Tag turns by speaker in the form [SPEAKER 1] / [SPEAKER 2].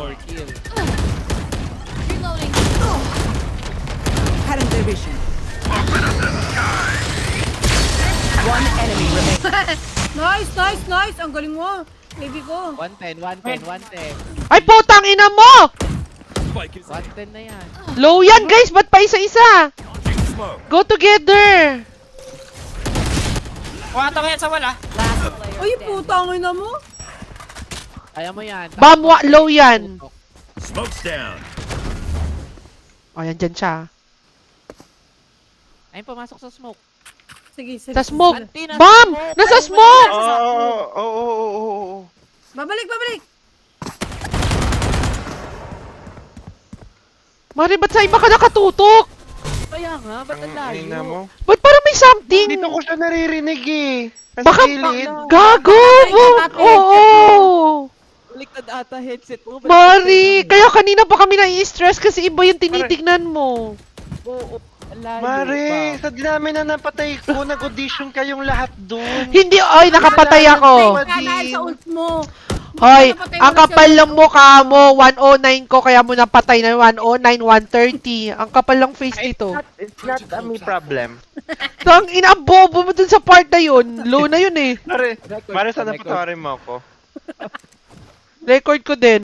[SPEAKER 1] 4 kill.
[SPEAKER 2] Reloading.
[SPEAKER 3] Current division. One enemy remaining.
[SPEAKER 4] Nice. Ang galing mo. Baby ko.
[SPEAKER 1] 110, 110.
[SPEAKER 5] Ay, putang ina mo!
[SPEAKER 1] 110 na yan.
[SPEAKER 5] Low yan, guys! Ba't pa isa-isa? Go together!
[SPEAKER 6] Kuhatang yan sa wala.
[SPEAKER 3] Last player
[SPEAKER 4] Ay,
[SPEAKER 3] standing.
[SPEAKER 4] putang ina mo.
[SPEAKER 1] Kaya mo yan.
[SPEAKER 5] Low yan.
[SPEAKER 7] Smoke's down.
[SPEAKER 5] O, yan dyan siya.
[SPEAKER 1] Ayun, pumasok sa smoke.
[SPEAKER 4] Sige.
[SPEAKER 5] Sa smoke.
[SPEAKER 1] Anti, nasa
[SPEAKER 5] Bam!
[SPEAKER 1] smoke.
[SPEAKER 5] Nasa smoke!
[SPEAKER 8] Oo.
[SPEAKER 4] Babalik.
[SPEAKER 5] Mari, ba't sa iba ka nakatutok?
[SPEAKER 1] Kaya nga, ba't ang
[SPEAKER 8] Ang ina mo.
[SPEAKER 1] layo?
[SPEAKER 5] Ba't parang may something?
[SPEAKER 8] Dito ko siya naririnig eh. Sa
[SPEAKER 5] Baka-
[SPEAKER 8] gilid.
[SPEAKER 5] Gago! Oo!
[SPEAKER 1] Baliktad ata headset mo.
[SPEAKER 5] Mari! Kaya kanina pa kami nai-stress kasi iba yung tinitignan mo.
[SPEAKER 1] Oo, ang layo.
[SPEAKER 8] Mare, sa dinami na napatay ko, nag-audition kayong lahat doon.
[SPEAKER 5] Hindi, oy, nakapatay ako.
[SPEAKER 4] Kanaan sa ult mo.
[SPEAKER 5] Hoy,
[SPEAKER 4] Napatay mo
[SPEAKER 5] ang
[SPEAKER 4] na
[SPEAKER 5] kapal
[SPEAKER 4] siya.
[SPEAKER 5] ng mukha mo, 109 ko, kaya mo napatay na 109, 130. Ang kapal ng face nito.
[SPEAKER 8] It's not a me problem.
[SPEAKER 5] Tang ina, ang bobo mo dun sa part na yun. Low na yun eh.
[SPEAKER 8] Mare, sana patawarin mo ako.
[SPEAKER 5] Record ko din.